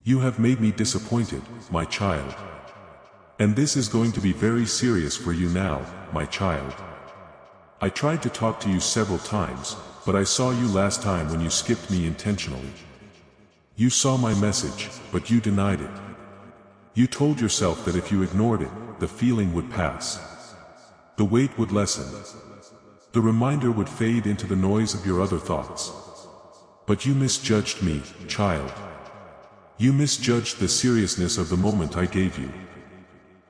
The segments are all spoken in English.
You have made me disappointed, my child. And this is going to be very serious for you now, my child. I tried to talk to you several times, but I saw you last time when you skipped me intentionally. You saw my message, but you denied it. You told yourself that if you ignored it, the feeling would pass. The weight would lessen. The reminder would fade into the noise of your other thoughts. But you misjudged me, child. You misjudged the seriousness of the moment I gave you.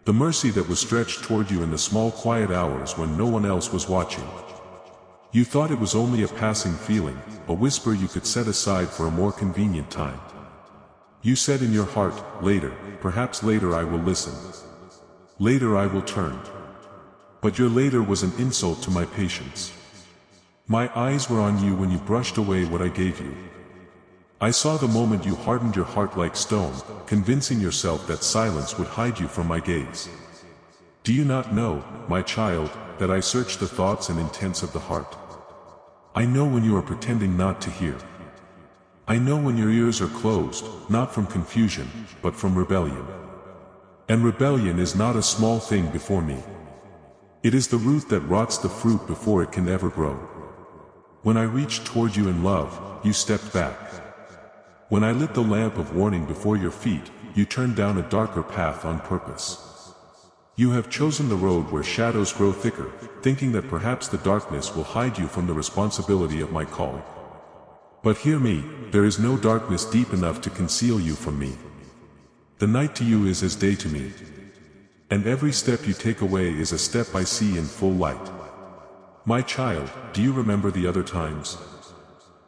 The mercy that was stretched toward you in the small quiet hours when no one else was watching. You thought it was only a passing feeling, a whisper you could set aside for a more convenient time. You said in your heart, later, perhaps later I will listen. Later I will turn. But your later was an insult to my patience. My eyes were on you when you brushed away what I gave you. I saw the moment you hardened your heart like stone, convincing yourself that silence would hide you from my gaze. Do you not know, my child, that I search the thoughts and intents of the heart? I know when you are pretending not to hear. I know when your ears are closed, not from confusion, but from rebellion. And rebellion is not a small thing before me. It is the root that rots the fruit before it can ever grow. When I reached toward you in love, you stepped back. When I lit the lamp of warning before your feet, you turned down a darker path on purpose. You have chosen the road where shadows grow thicker, thinking that perhaps the darkness will hide you from the responsibility of my call. But hear me, there is no darkness deep enough to conceal you from me. The night to you is as day to me. And every step you take away is a step I see in full light. My child, do you remember the other times?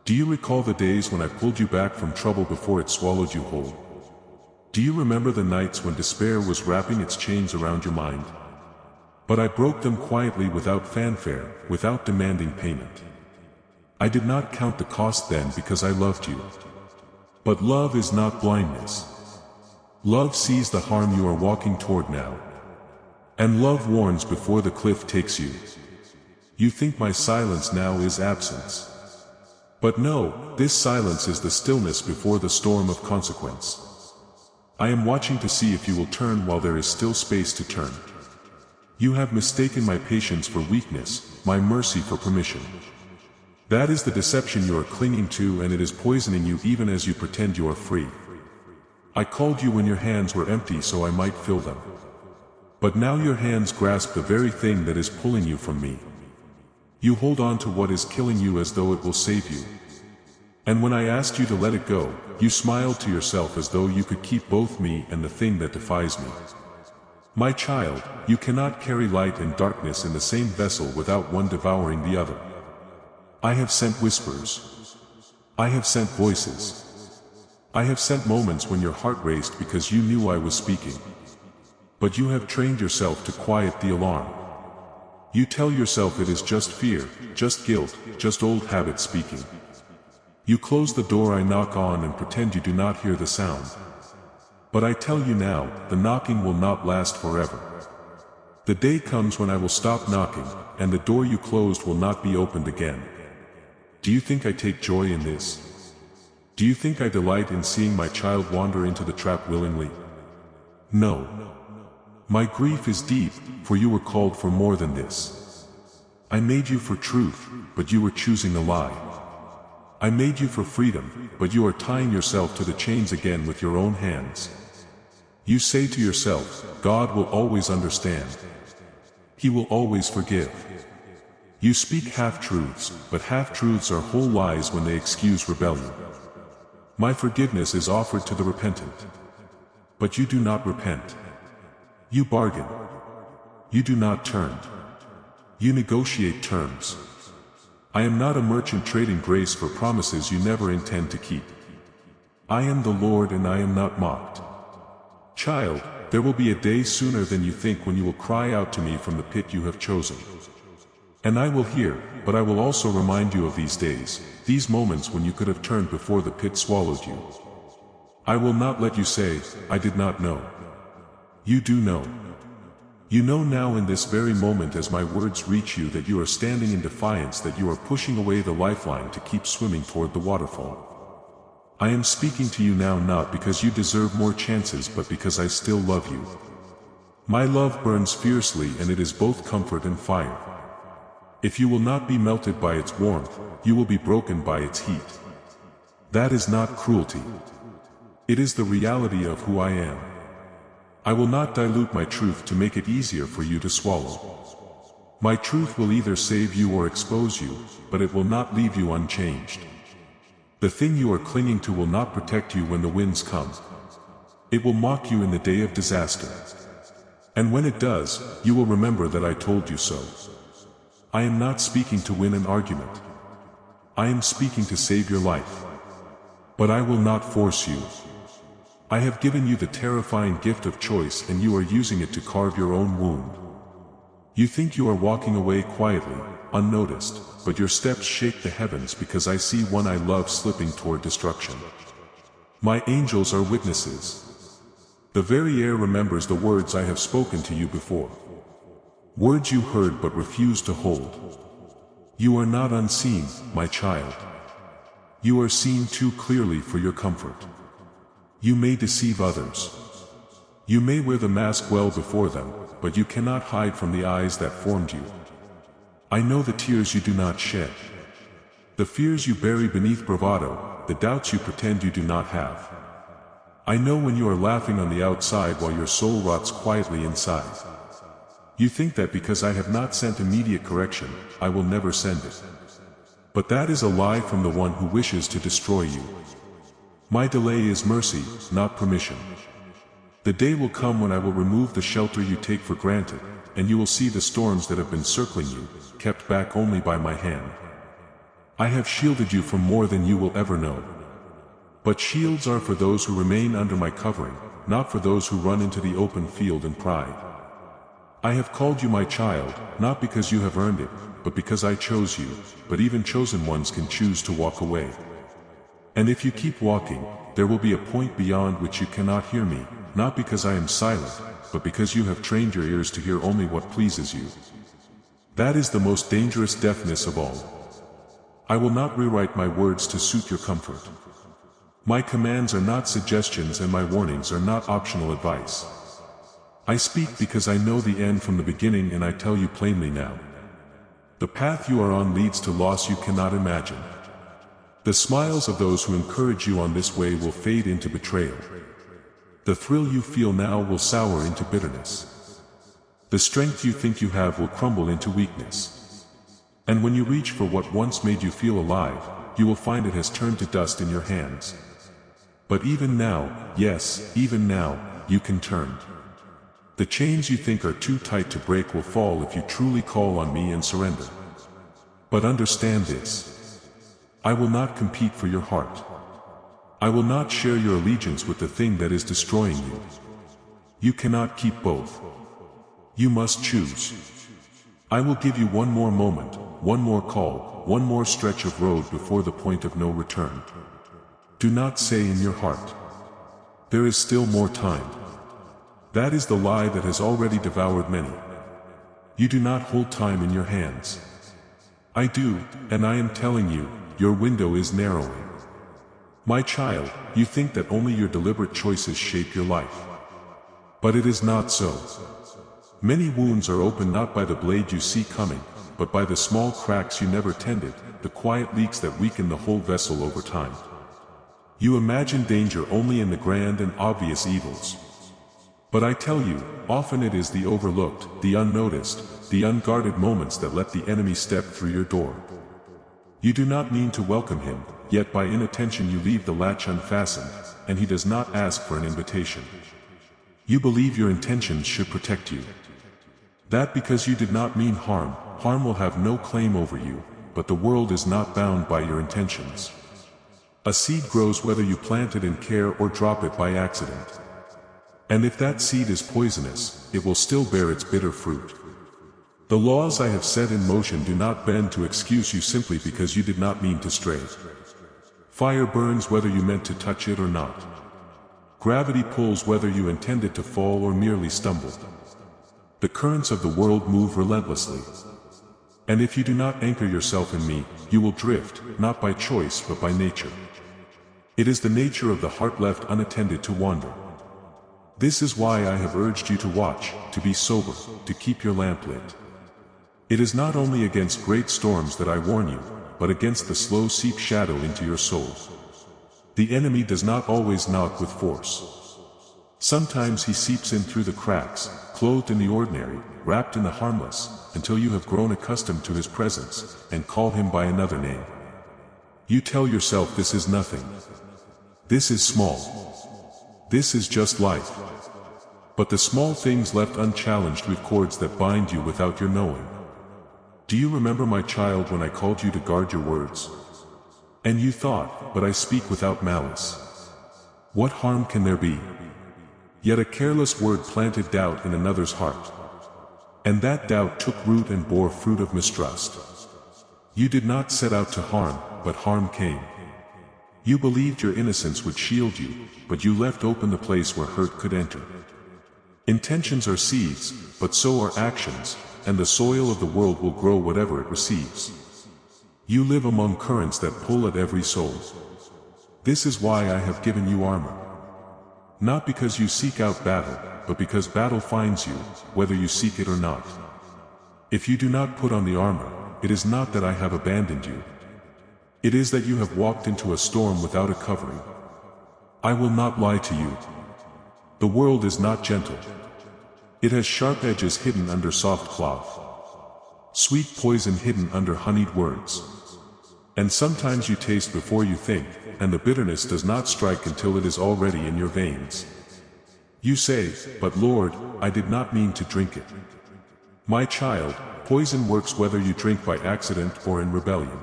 Do you recall the days when I pulled you back from trouble before it swallowed you whole? Do you remember the nights when despair was wrapping its chains around your mind? But I broke them quietly without fanfare, without demanding payment. I did not count the cost then because I loved you. But love is not blindness. Love sees the harm you are walking toward now. And love warns before the cliff takes you. You think my silence now is absence. But no, this silence is the stillness before the storm of consequence. I am watching to see if you will turn while there is still space to turn. You have mistaken my patience for weakness, my mercy for permission. That is the deception you are clinging to, and it is poisoning you even as you pretend you are free. I called you when your hands were empty so I might fill them. But now your hands grasp the very thing that is pulling you from me. You hold on to what is killing you as though it will save you. And when I asked you to let it go, you smiled to yourself as though you could keep both me and the thing that defies me. My child, you cannot carry light and darkness in the same vessel without one devouring the other. I have sent whispers. I have sent voices. I have sent moments when your heart raced because you knew I was speaking. But you have trained yourself to quiet the alarm. You tell yourself it is just fear, just guilt, just old habit speaking. You close the door I knock on and pretend you do not hear the sound. But I tell you now, the knocking will not last forever. The day comes when I will stop knocking, and the door you closed will not be opened again. Do you think I take joy in this? Do you think I delight in seeing my child wander into the trap willingly? No. My grief is deep, for you were called for more than this. I made you for truth, but you were choosing a lie. I made you for freedom, but you are tying yourself to the chains again with your own hands. You say to yourself, God will always understand. He will always forgive. You speak half-truths, but half-truths are whole lies when they excuse rebellion. My forgiveness is offered to the repentant. But you do not repent. You bargain. You do not turn. You negotiate terms. I am not a merchant trading grace for promises you never intend to keep. I am the Lord and I am not mocked. Child, there will be a day sooner than you think when you will cry out to me from the pit you have chosen. And I will hear, but I will also remind you of these days, these moments when you could have turned before the pit swallowed you. I will not let you say, I did not know. You do know. You know now in this very moment as my words reach you that you are standing in defiance, that you are pushing away the lifeline to keep swimming toward the waterfall. I am speaking to you now not because you deserve more chances but because I still love you. My love burns fiercely and it is both comfort and fire. If you will not be melted by its warmth, you will be broken by its heat. That is not cruelty. It is the reality of who I am. I will not dilute my truth to make it easier for you to swallow. My truth will either save you or expose you, but it will not leave you unchanged. The thing you are clinging to will not protect you when the winds come. It will mock you in the day of disaster. And when it does, you will remember that I told you so. I am not speaking to win an argument. I am speaking to save your life. But I will not force you. I have given you the terrifying gift of choice and you are using it to carve your own wound. You think you are walking away quietly, unnoticed, but your steps shake the heavens because I see one I love slipping toward destruction. My angels are witnesses. The very air remembers the words I have spoken to you before. Words you heard but refused to hold. You are not unseen, my child. You are seen too clearly for your comfort. You may deceive others. You may wear the mask well before them, but you cannot hide from the eyes that formed you. I know the tears you do not shed. The fears you bury beneath bravado, the doubts you pretend you do not have. I know when you are laughing on the outside while your soul rots quietly inside. You think that because I have not sent immediate correction, I will never send it. But that is a lie from the one who wishes to destroy you. My delay is mercy, not permission. The day will come when I will remove the shelter you take for granted, and you will see the storms that have been circling you, kept back only by my hand. I have shielded you from more than you will ever know. But shields are for those who remain under my covering, not for those who run into the open field in pride. I have called you my child, not because you have earned it, but because I chose you, but even chosen ones can choose to walk away. And if you keep walking, there will be a point beyond which you cannot hear me, not because I am silent, but because you have trained your ears to hear only what pleases you. That is the most dangerous deafness of all. I will not rewrite my words to suit your comfort. My commands are not suggestions and my warnings are not optional advice. I speak because I know the end from the beginning and I tell you plainly now. The path you are on leads to loss you cannot imagine. The smiles of those who encourage you on this way will fade into betrayal. The thrill you feel now will sour into bitterness. The strength you think you have will crumble into weakness. And when you reach for what once made you feel alive, you will find it has turned to dust in your hands. But even now, yes, even now, you can turn. The chains you think are too tight to break will fall if you truly call on me and surrender. But understand this. I will not compete for your heart. I will not share your allegiance with the thing that is destroying you. You cannot keep both. You must choose. I will give you one more moment, one more call, one more stretch of road before the point of no return. Do not say in your heart, there is still more time. That is the lie that has already devoured many. You do not hold time in your hands. I do, and I am telling you, your window is narrowing. My child, you think that only your deliberate choices shape your life. But it is not so. Many wounds are opened not by the blade you see coming, but by the small cracks you never tended, the quiet leaks that weaken the whole vessel over time. You imagine danger only in the grand and obvious evils. But I tell you, often it is the overlooked, the unnoticed, the unguarded moments that let the enemy step through your door. You do not mean to welcome him, yet by inattention you leave the latch unfastened, and he does not ask for an invitation. You believe your intentions should protect you. That because you did not mean harm, harm will have no claim over you, but the world is not bound by your intentions. A seed grows whether you plant it in care or drop it by accident. And if that seed is poisonous, it will still bear its bitter fruit. The laws I have set in motion do not bend to excuse you simply because you did not mean to stray. Fire burns whether you meant to touch it or not. Gravity pulls whether you intended to fall or merely stumbled. The currents of the world move relentlessly. And if you do not anchor yourself in me, you will drift, not by choice but by nature. It is the nature of the heart left unattended to wander. This is why I have urged you to watch, to be sober, to keep your lamp lit. It is not only against great storms that I warn you, but against the slow seep shadow into your soul. The enemy does not always knock with force. Sometimes he seeps in through the cracks, clothed in the ordinary, wrapped in the harmless, until you have grown accustomed to his presence, and call him by another name. You tell yourself this is nothing. This is small. This is just life. But the small things left unchallenged weave cords that bind you without your knowing. Do you remember, my child, when I called you to guard your words? And you thought, but I speak without malice. What harm can there be? Yet a careless word planted doubt in another's heart. And that doubt took root and bore fruit of mistrust. You did not set out to harm, but harm came. You believed your innocence would shield you, but you left open the place where hurt could enter. Intentions are seeds, but so are actions, and the soil of the world will grow whatever it receives. You live among currents that pull at every soul. This is why I have given you armor. Not because you seek out battle, but because battle finds you, whether you seek it or not. If you do not put on the armor, it is not that I have abandoned you. It is that you have walked into a storm without a covering. I will not lie to you. The world is not gentle. It has sharp edges hidden under soft cloth. Sweet poison hidden under honeyed words. And sometimes you taste before you think, and the bitterness does not strike until it is already in your veins. You say, but Lord, I did not mean to drink it. My child, poison works whether you drink by accident or in rebellion.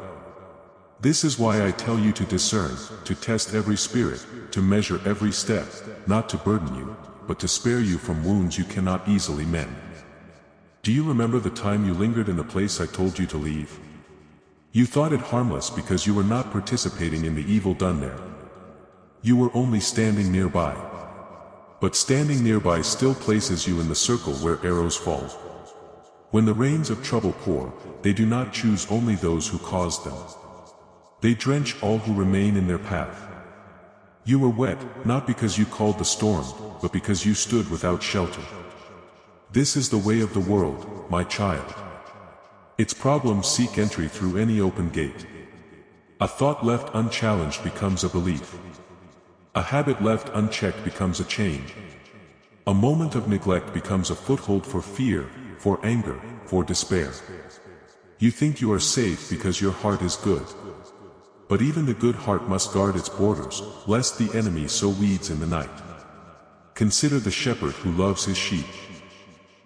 This is why I tell you to discern, to test every spirit, to measure every step, not to burden you, but to spare you from wounds you cannot easily mend. Do you remember the time you lingered in the place I told you to leave? You thought it harmless because you were not participating in the evil done there. You were only standing nearby. But standing nearby still places you in the circle where arrows fall. When the rains of trouble pour, they do not choose only those who caused them. They drench all who remain in their path. You were wet, not because you called the storm, but because you stood without shelter. This is the way of the world, my child. Its problems seek entry through any open gate. A thought left unchallenged becomes a belief. A habit left unchecked becomes a chain. A moment of neglect becomes a foothold for fear, for anger, for despair. You think you are safe because your heart is good. But even the good heart must guard its borders, lest the enemy sow weeds in the night. Consider the shepherd who loves his sheep.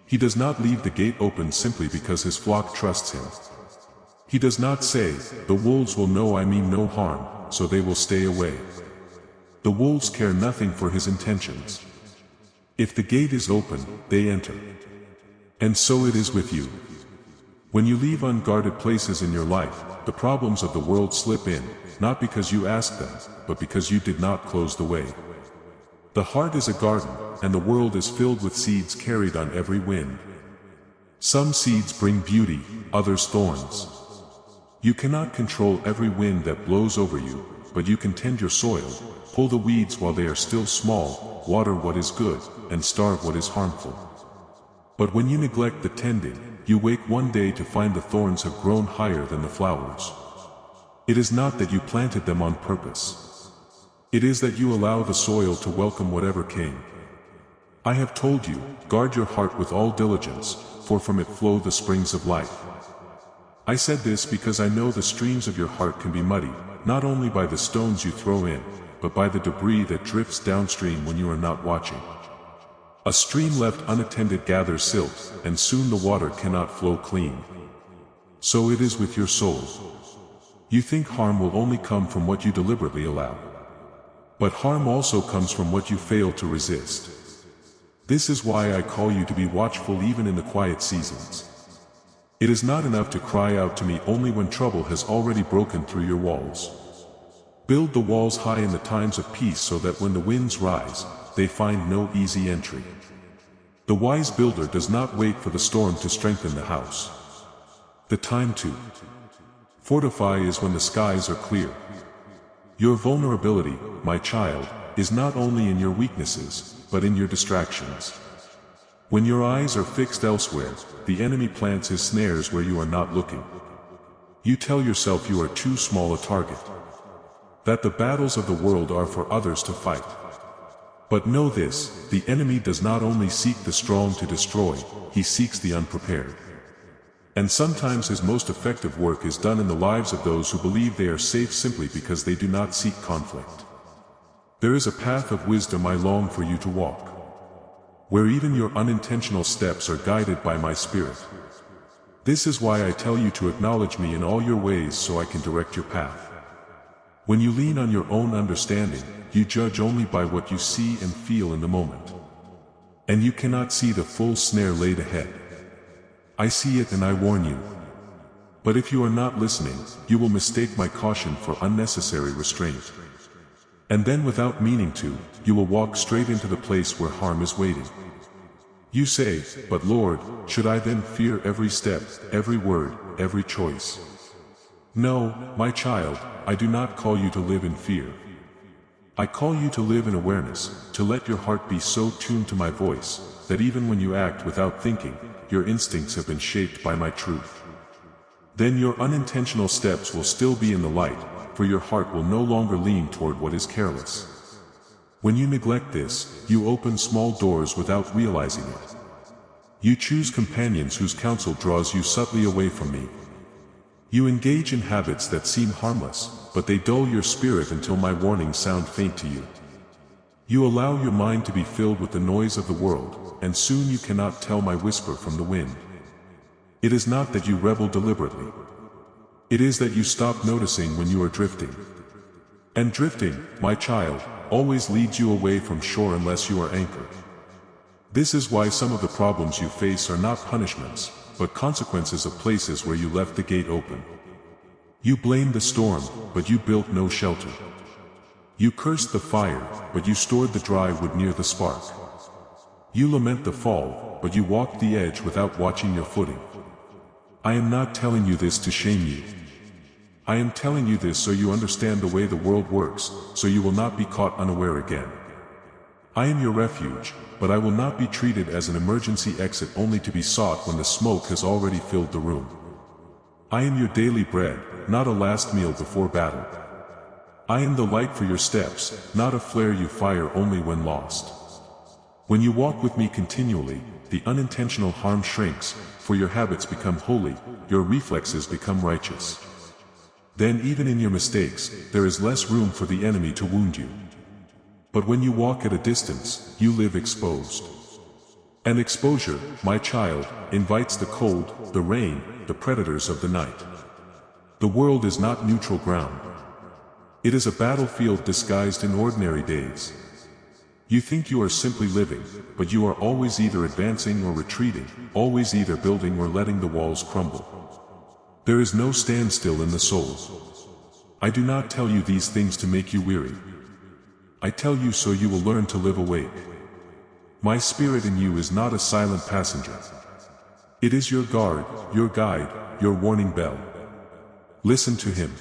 He does not leave the gate open simply because his flock trusts him. He does not say, the wolves will know I mean no harm, so they will stay away. The wolves care nothing for his intentions. If the gate is open, they enter. And so it is with you. When you leave unguarded places in your life, the problems of the world slip in, not because you asked them, but because you did not close the way. The heart is a garden, and the world is filled with seeds carried on every wind. Some seeds bring beauty, others thorns. You cannot control every wind that blows over you, but you can tend your soil, pull the weeds while they are still small, water what is good, and starve what is harmful. But when you neglect the tending, you wake one day to find the thorns have grown higher than the flowers. It is not that you planted them on purpose. It is that you allow the soil to welcome whatever came. I have told you, guard your heart with all diligence, for from it flow the springs of life. I said this because I know the streams of your heart can be muddied, not only by the stones you throw in, but by the debris that drifts downstream when you are not watching. A stream left unattended gathers silt, and soon the water cannot flow clean. So it is with your soul. You think harm will only come from what you deliberately allow. But harm also comes from what you fail to resist. This is why I call you to be watchful even in the quiet seasons. It is not enough to cry out to me only when trouble has already broken through your walls. Build the walls high in the times of peace so that when the winds rise, they find no easy entry. The wise builder does not wait for the storm to strengthen the house. The time to fortify is when the skies are clear. Your vulnerability, my child, is not only in your weaknesses, but in your distractions. When your eyes are fixed elsewhere, the enemy plants his snares where you are not looking. You tell yourself you are too small a target, that the battles of the world are for others to fight. But know this, the enemy does not only seek the strong to destroy, he seeks the unprepared. And sometimes his most effective work is done in the lives of those who believe they are safe simply because they do not seek conflict. There is a path of wisdom I long for you to walk, where even your unintentional steps are guided by my Spirit. This is why I tell you to acknowledge me in all your ways so I can direct your path. When you lean on your own understanding, you judge only by what you see and feel in the moment. And you cannot see the full snare laid ahead. I see it and I warn you. But if you are not listening, you will mistake my caution for unnecessary restraint. And then without meaning to, you will walk straight into the place where harm is waiting. You say, but Lord, should I then fear every step, every word, every choice? No, my child, I do not call you to live in fear. I call you to live in awareness, to let your heart be so tuned to my voice, that even when you act without thinking, your instincts have been shaped by my truth. Then your unintentional steps will still be in the light, for your heart will no longer lean toward what is careless. When you neglect this, you open small doors without realizing it. You choose companions whose counsel draws you subtly away from me. You engage in habits that seem harmless, but they dull your spirit until my warnings sound faint to you. You allow your mind to be filled with the noise of the world, and soon you cannot tell my whisper from the wind. It is not that you rebel deliberately. It is that you stop noticing when you are drifting. And drifting, my child, always leads you away from shore unless you are anchored. This is why some of the problems you face are not punishments, but consequences of places where you left the gate open. You blamed the storm, but you built no shelter. You cursed the fire, but you stored the dry wood near the spark. You lament the fall, but you walked the edge without watching your footing. I am not telling you this to shame you. I am telling you this so you understand the way the world works, so you will not be caught unaware again. I am your refuge, but I will not be treated as an emergency exit only to be sought when the smoke has already filled the room. I am your daily bread, not a last meal before battle. I am the light for your steps, not a flare you fire only when lost. When you walk with me continually, the unintentional harm shrinks, for your habits become holy, your reflexes become righteous. Then even in your mistakes, there is less room for the enemy to wound you. But when you walk at a distance, you live exposed. And exposure, my child, invites the cold, the rain, the predators of the night. The world is not neutral ground. It is a battlefield disguised in ordinary days. You think you are simply living, but you are always either advancing or retreating, always either building or letting the walls crumble. There is no standstill in the soul. I do not tell you these things to make you weary. I tell you so you will learn to live awake. My Spirit in you is not a silent passenger. It is your guard, your guide, your warning bell. Listen to him.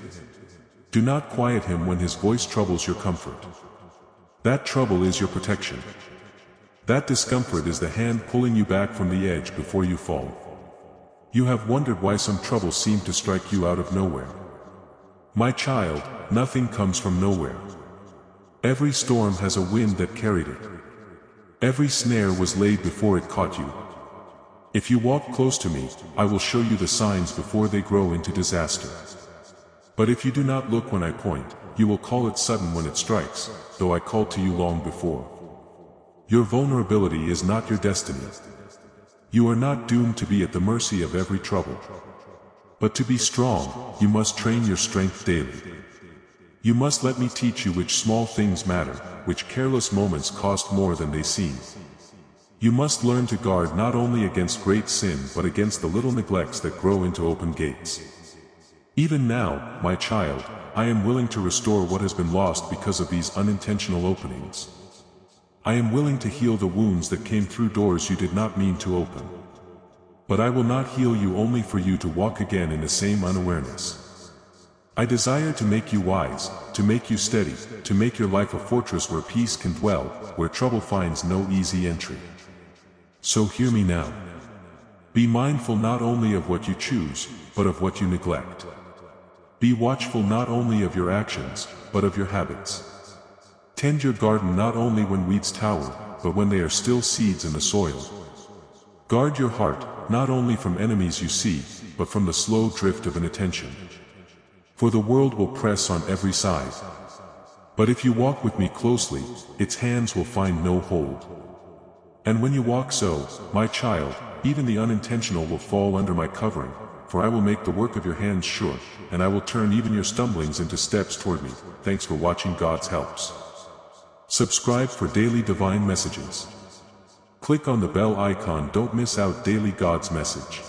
Do not quiet him when his voice troubles your comfort. That trouble is your protection. That discomfort is the hand pulling you back from the edge before you fall. You have wondered why some trouble seemed to strike you out of nowhere. My child, nothing comes from nowhere. Every storm has a wind that carried it. Every snare was laid before it caught you. If you walk close to me, I will show you the signs before they grow into disaster. But if you do not look when I point, you will call it sudden when it strikes, though I called to you long before. Your vulnerability is not your destiny. You are not doomed to be at the mercy of every trouble. But to be strong, you must train your strength daily. You must let me teach you which small things matter, which careless moments cost more than they seem. You must learn to guard not only against great sin but against the little neglects that grow into open gates. Even now, my child, I am willing to restore what has been lost because of these unintentional openings. I am willing to heal the wounds that came through doors you did not mean to open. But I will not heal you only for you to walk again in the same unawareness. I desire to make you wise, to make you steady, to make your life a fortress where peace can dwell, where trouble finds no easy entry. So hear me now. Be mindful not only of what you choose, but of what you neglect. Be watchful not only of your actions, but of your habits. Tend your garden not only when weeds tower, but when they are still seeds in the soil. Guard your heart, not only from enemies you see, but from the slow drift of inattention. For the world will press on every side. But if you walk with me closely, its hands will find no hold. And when you walk so, my child, even the unintentional will fall under my covering, for I will make the work of your hands sure, and I will turn even your stumblings into steps toward me. Thanks for watching God's Helps. Subscribe for daily divine messages. Click on the bell icon, don't miss out daily God's message.